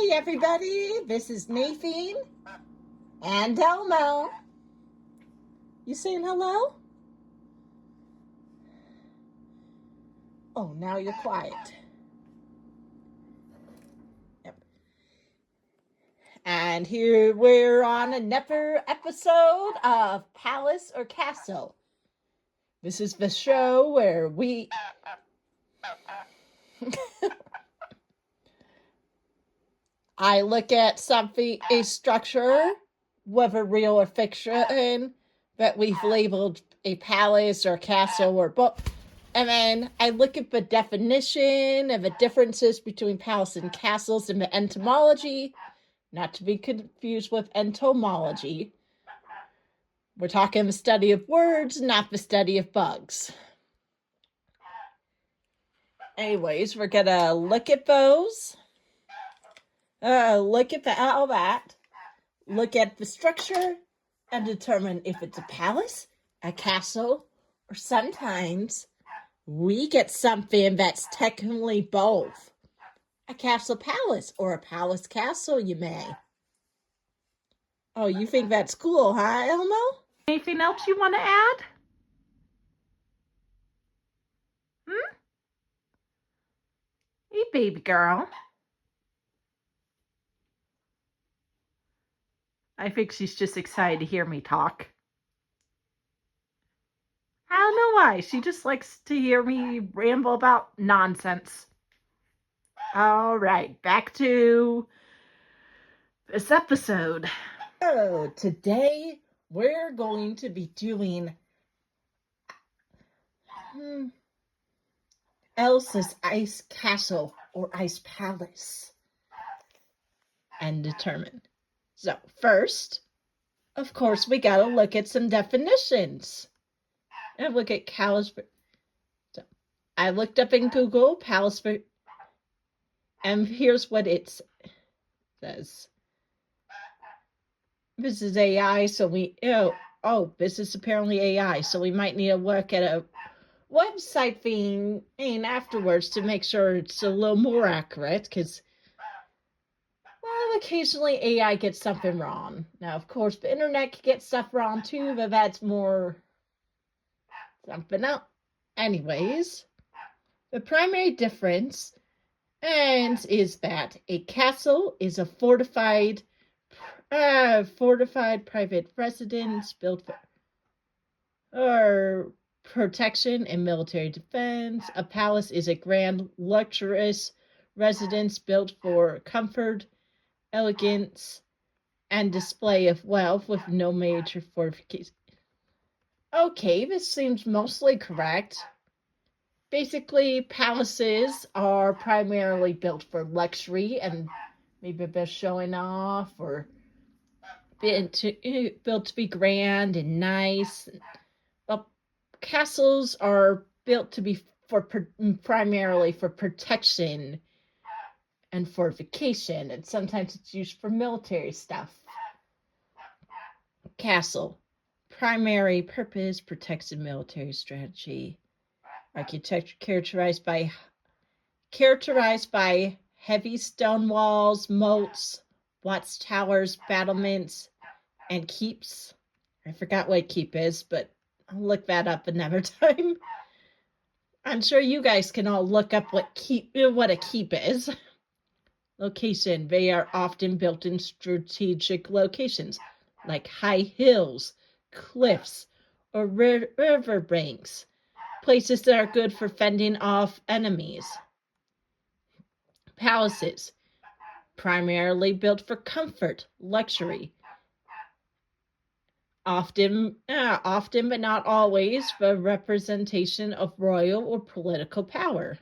Hey everybody, this is Nathan and Elmo. You saying hello? Oh, now you're quiet. Yep. And here we're on another episode of Palace or Castle. This is the show where we... I look at something, a structure, whether real or fiction, that we've labeled a palace or castle or book. And then I look at the definition and the differences between palace and castles and the etymology, not to be confused with entomology. We're talking the study of words, not the study of bugs. Anyways, we're going to look at those. Look at all that. Look at the structure and determine if it's a palace, a castle, or sometimes we get something that's technically both. A castle palace or a palace castle, you may. Oh, you think that's cool, huh, Elmo? Anything else you want to add? Hey, baby girl. I think she's just excited to hear me talk. I don't know why. She just likes to hear me ramble about nonsense. All right, back to this episode. So, today we're going to be doing Elsa's Ice Castle or Ice Palace and determine. So, first, of course, we got to look at some definitions. And look at palace. So, I looked up in Google palace, and here's what it says. This is AI, so this is apparently AI, so we might need to look at a website thing afterwards to make sure it's a little more accurate, because occasionally AI gets something wrong. Now, of course, the internet can get stuff wrong too, but that's more something else. Anyways, the primary difference is that a castle is a fortified private residence built for protection and military defense. A palace is a grand, luxurious residence built for comfort, elegance, and display of wealth with no major fortifications. Okay, this seems mostly correct. Basically, palaces are primarily built for luxury and maybe they're showing off or built to be grand and nice. Well, castles are built to be primarily for protection and fortification, and sometimes it's used for military stuff. Castle, primary purpose, protection, military strategy. Architecture characterized by heavy stone walls, moats, watchtowers, battlements, and keeps. I forgot what a keep is, but I'll look that up another time. I'm sure you guys can all look up what a keep is. Location. They are often built in strategic locations, like high hills, cliffs, or river banks. Places that are good for fending off enemies. Palaces. Primarily built for comfort, luxury. Often but not always, the representation of royal or political power.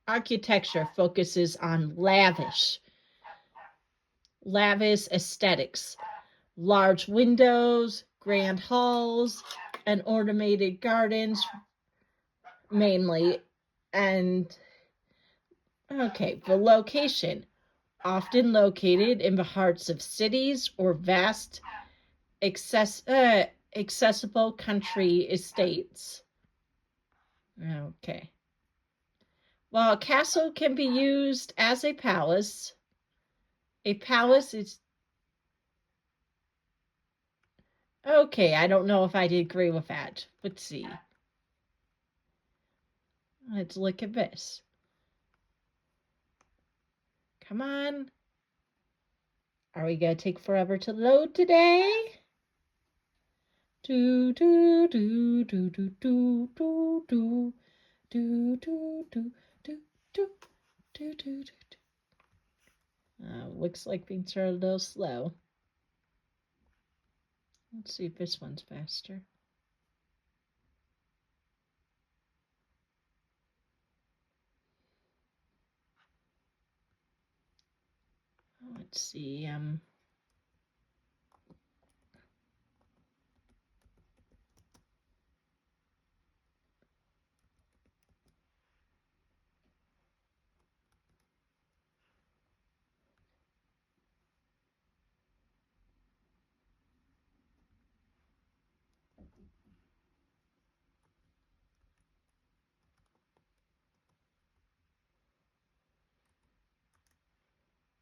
Architecture focuses on lavish aesthetics, large windows, grand halls, and ornamented gardens, mainly. And, the location, often located in the hearts of cities or vast accessible country estates. Okay. While a castle can be used as a palace, A palace is... Okay, I don't know if I'd agree with that. Let's see. Let's look at this. Come on. Are we going to take forever to load today? Do do do do do do do do do do do do do do do do. Looks like things are a little slow. Let's see if this one's faster. Let's see.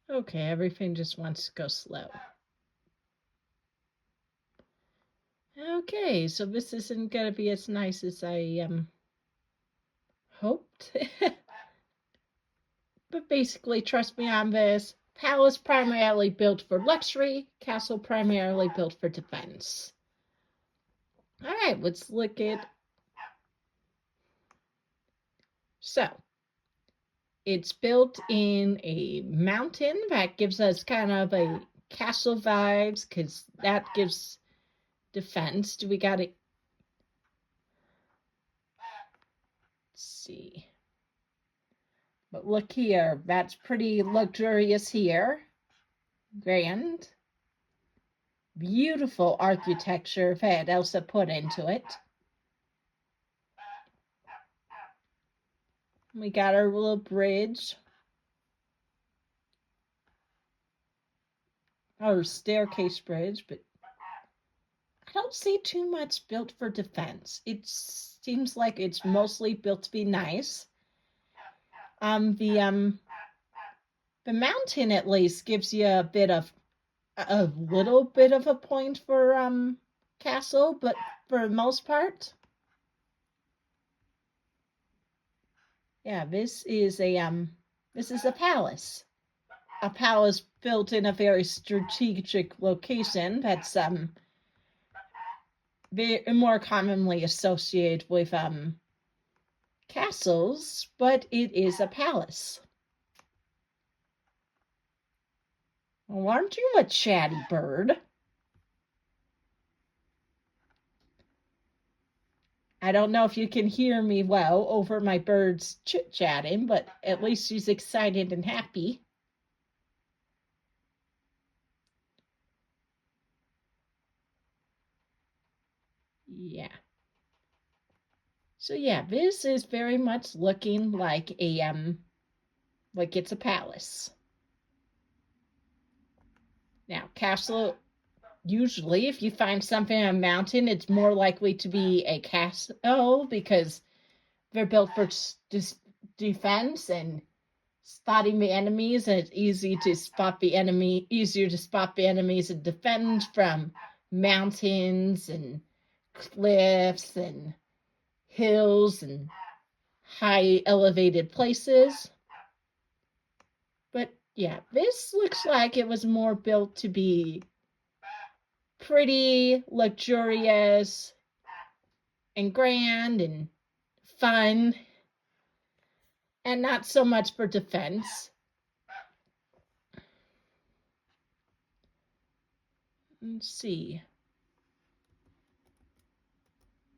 Okay, everything just wants to go slow. Okay, so this isn't gonna be as nice as I hoped. But basically, trust me on this. Palace primarily built for luxury, castle primarily built for defense. All right, let's look at... So, it's built in a mountain that gives us kind of a castle vibes because that gives defense. Do we got it? Let's see. But look here, that's pretty luxurious here. Grand. Beautiful architecture that Elsa put into it. We got our little bridge. Our staircase bridge, but I don't see too much built for defense. It seems like it's mostly built to be nice. The mountain at least gives you a little bit of a point for castle, but for the most part, yeah, this is a palace. A palace built in a very strategic location that's more commonly associated with castles, but it is a palace. Well, aren't you a chatty bird? I don't know if you can hear me well over my birds chit-chatting, but at least she's excited and happy. Yeah. So yeah, this is very much looking like like it's a palace. Now, castle, usually if you find something on a mountain, it's more likely to be a castle because they're built for defense and spotting the enemies, and it's easier to spot the enemies and defend from mountains and cliffs and hills and high elevated places. But yeah, this looks like it was more built to be pretty luxurious and grand and fun, and not so much for defense. Let's see.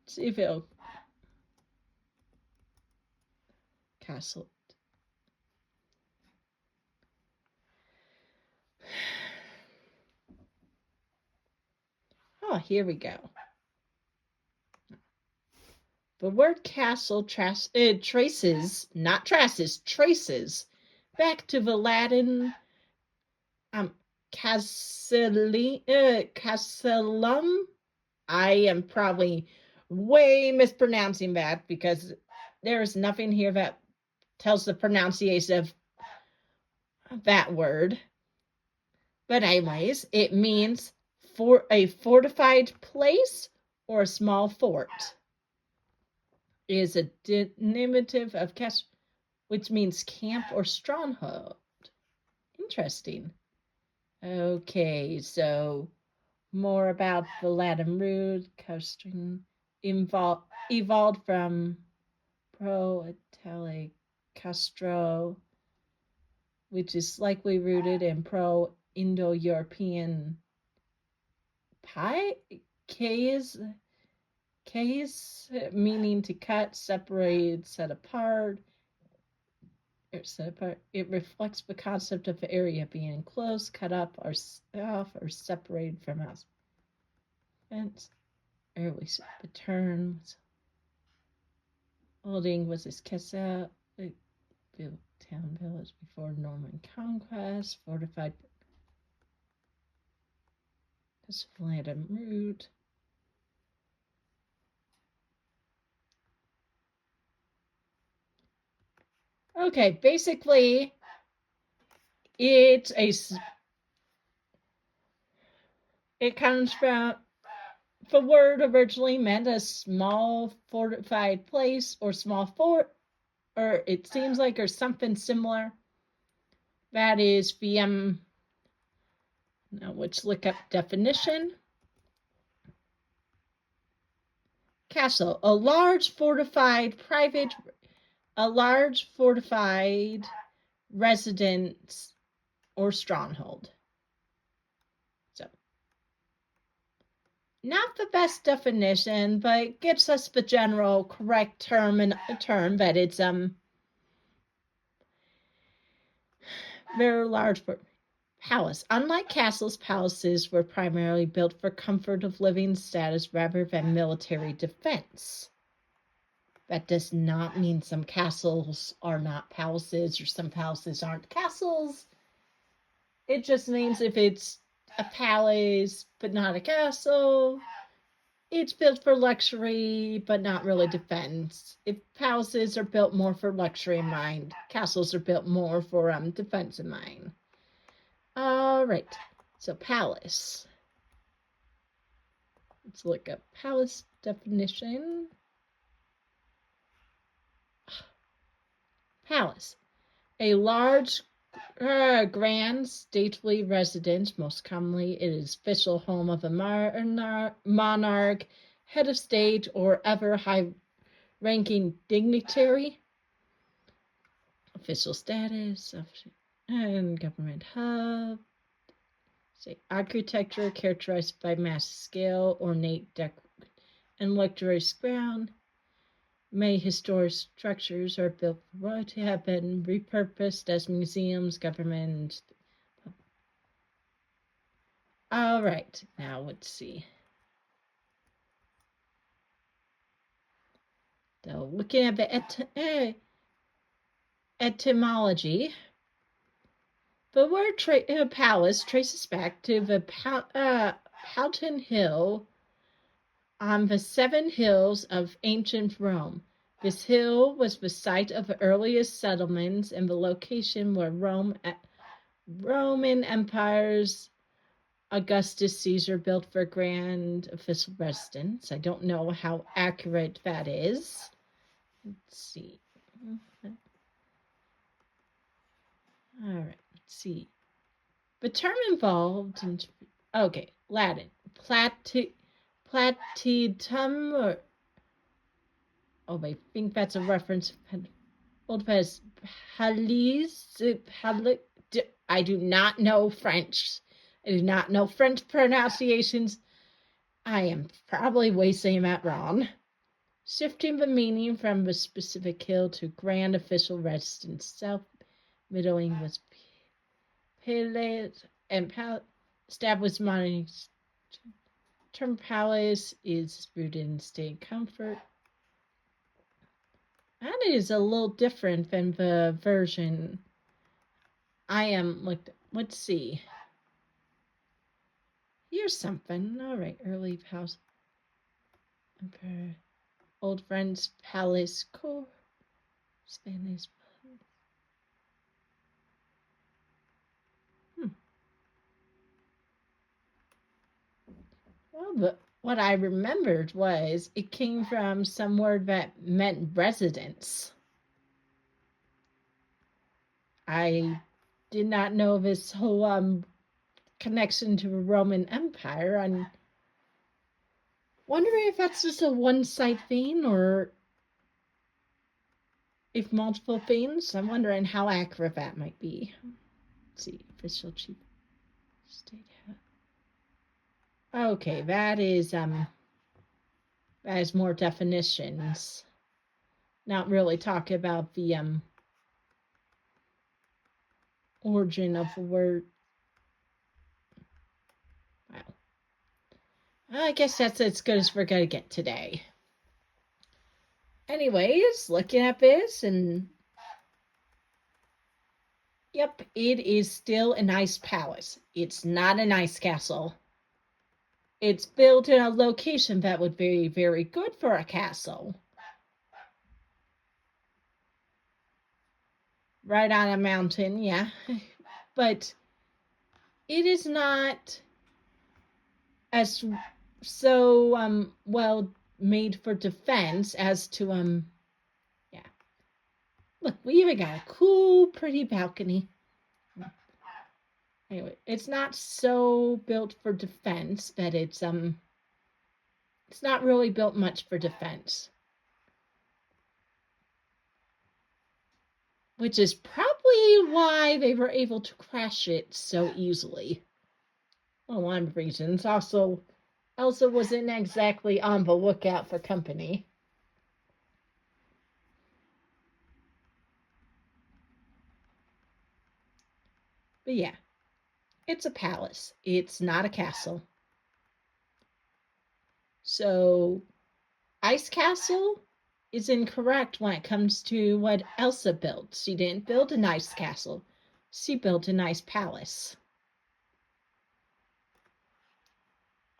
Let's see if it'll castle. Oh, here we go. The word castle traces, not traces, traces back to the Latin castellum. I am probably way mispronouncing that because there is nothing here that tells the pronunciation of that word. But anyways, it means for a fortified place or a small fort. It is a diminutive of castle, which means camp or stronghold. Interesting. Okay, so more about the Latin root custom evolved from pro-Italic castro, which is likely rooted in pro-Indo-European pi, case, meaning to cut, separate, set apart. It reflects the concept of the area being enclosed, cut up, or off, or separated from us. Fence. Early the terms. Holding was this Kessa, built town village before Norman conquest, fortified. This Latin root. Okay, basically, it comes from, the word originally meant a small fortified place or small fort, or it seems like, or something similar. That is the now let's look up definition. Castle, a large fortified residence or stronghold. So, not the best definition, but gives us the general correct term that it's very large palace. Unlike castles, palaces were primarily built for comfort of living status rather than military defense. That does not mean some castles are not palaces or some palaces aren't castles. It just means if it's a palace but not a castle, it's built for luxury but not really defense. If palaces are built more for luxury in mind, castles are built more for defense in mind. All right, so palace. Let's look up palace definition. Palace, a large, grand, stately residence. Most commonly, it is official home of a monarch, head of state, or other high-ranking dignitary. Official status and government hub. Say architecture characterized by massive scale, ornate and luxurious ground. Many historic structures are built to have been repurposed as museums, government. All right, now let's see. So looking at the etymology, the word palace traces back to the Palatine Hill on the seven hills of ancient Rome. This hill was the site of the earliest settlements and the location where Roman Empire's Augustus Caesar built for grand official residence. I don't know how accurate that is. Let's see. All right, let's see. The term involved in, okay, Latin, Platitum, or I think that's a reference. Old West, I do not know French. I do not know French pronunciations. I am probably way saying that wrong. Shifting the meaning from the specific hill to grand official residence. South Middle English palace and established modern term palace is rooted in state comfort. That is a little different than the version I am. Let's see. Here's something. All right, early palace. Old Friends Palace Core. Spanish. Well, but what I remembered was it came from some word that meant residence. I did not know this whole connection to the Roman Empire. I'm wondering if that's just a one-side thing or if multiple things. I'm wondering how accurate that might be. Let's see, official chief state. Okay, that is more definitions. Not really talk about the origin of the word. Wow. I guess that's as good as we're gonna get today. Anyways, looking at this, and yep, it is still an ice palace. It's not an ice castle. It's built in a location that would be very good for a castle. Right on a mountain, yeah. But it is not as so well made for defense as to yeah. Look, we even got a cool pretty balcony. Anyway, it's not so built for defense that it's not really built much for defense. Which is probably why they were able to crash it so easily. Well, one of the reasons. Also, Elsa wasn't exactly on the lookout for company. But yeah, it's a palace. It's not a castle. So, Ice Castle is incorrect when it comes to what Elsa built. She didn't build an ice castle. She built an ice palace.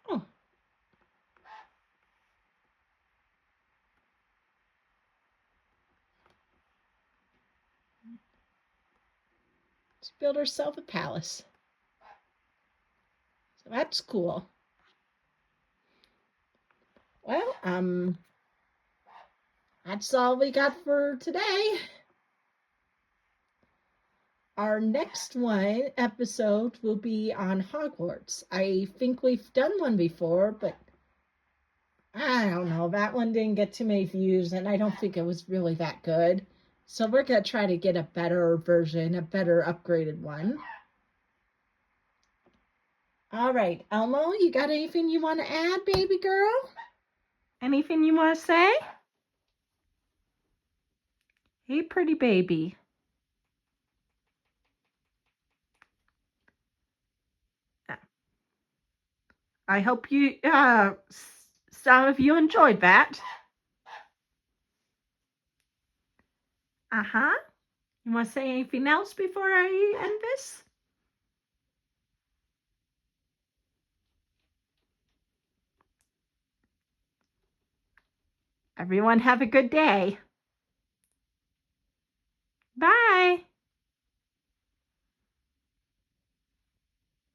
Oh. She built herself a palace. So that's cool. Well, that's all we got for today. Our next episode will be on Hogwarts. I think we've done one before, but I don't know. That one didn't get too many views, and I don't think it was really that good. So we're going to try to get a better version, a better upgraded one. All right, Elmo, you got anything you want to add, baby girl? Anything you want to say? Hey, pretty baby. I hope you, some of you enjoyed that. Uh-huh. You want to say anything else before I end this? Everyone have a good day.